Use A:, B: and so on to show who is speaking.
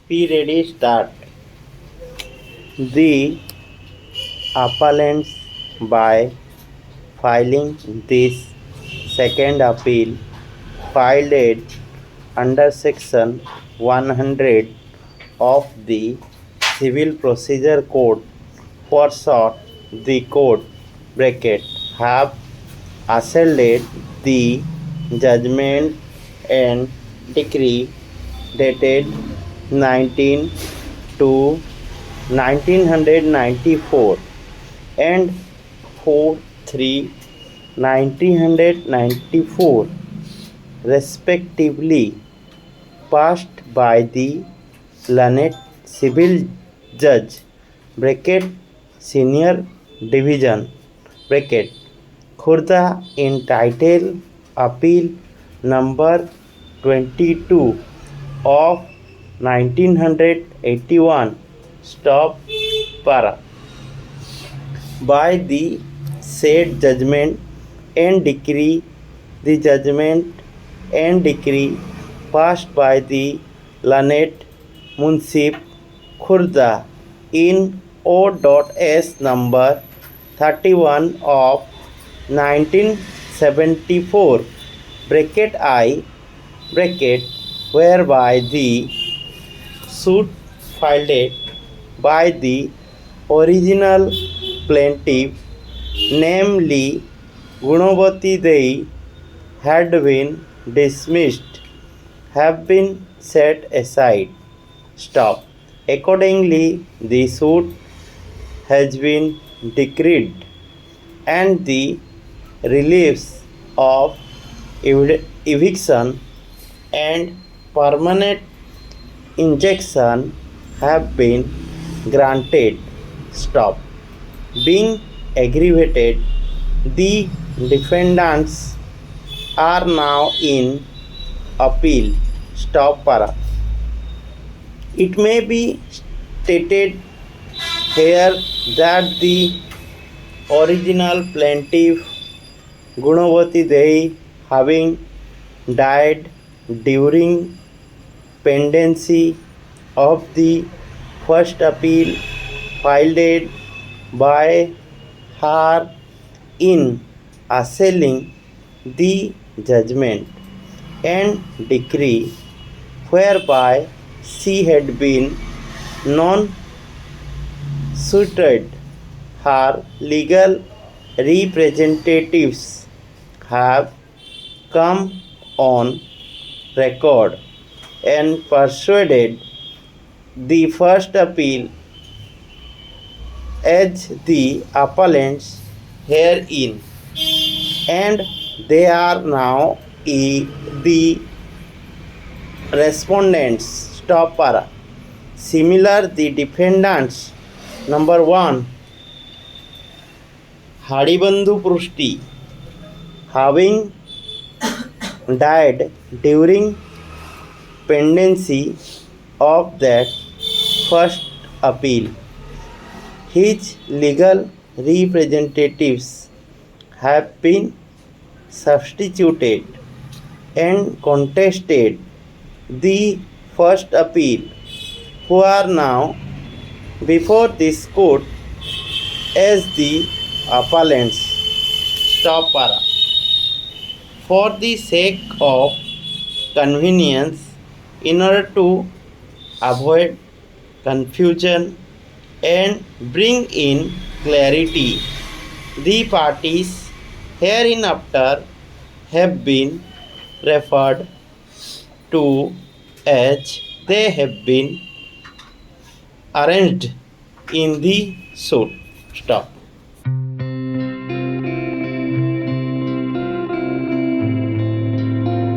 A: Be ready, start. The appellants, by filing this second appeal, filed it under section 100 of the Civil Procedure Code, for short the code bracket, have assailed the judgment and decree dated 19 to 1994 and 4/3 1994 respectively, passed by the learned civil judge bracket senior division bracket Khurda in title appeal number 22 of 1981 stop para, by the said judgment and decree, the judgment and decree passed by the learned Munsif Khurda in O.S. number 31 of 1974 bracket I bracket, whereby the suit filed by the original plaintiff, namely Gunavati Dei, had been dismissed, have been set aside. Stop. Accordingly, the suit has been decreed and the reliefs of eviction and permanent injunction have been granted. Stop. Being aggravated, the defendants are now in appeal. Stop para. It may be stated here that the original plaintiff Gunavati Dei, having died during pendency of the first appeal filed by her in assailing the judgment and decree, whereby she had been non-suited, her legal representatives have come on record and persuaded the first appeal as the appellants herein, and they are now the respondents. Stop para. Similar, the defendants number 1 Hadibandhu Prushti, having died during pendency of that first appeal, his legal representatives have been substituted and contested the first appeal, who are now before this court as the appellants. Stop para. For the sake of convenience, in order to avoid confusion and bring in clarity, the parties hereinafter have been referred to as they have been arranged in the suit. Stop.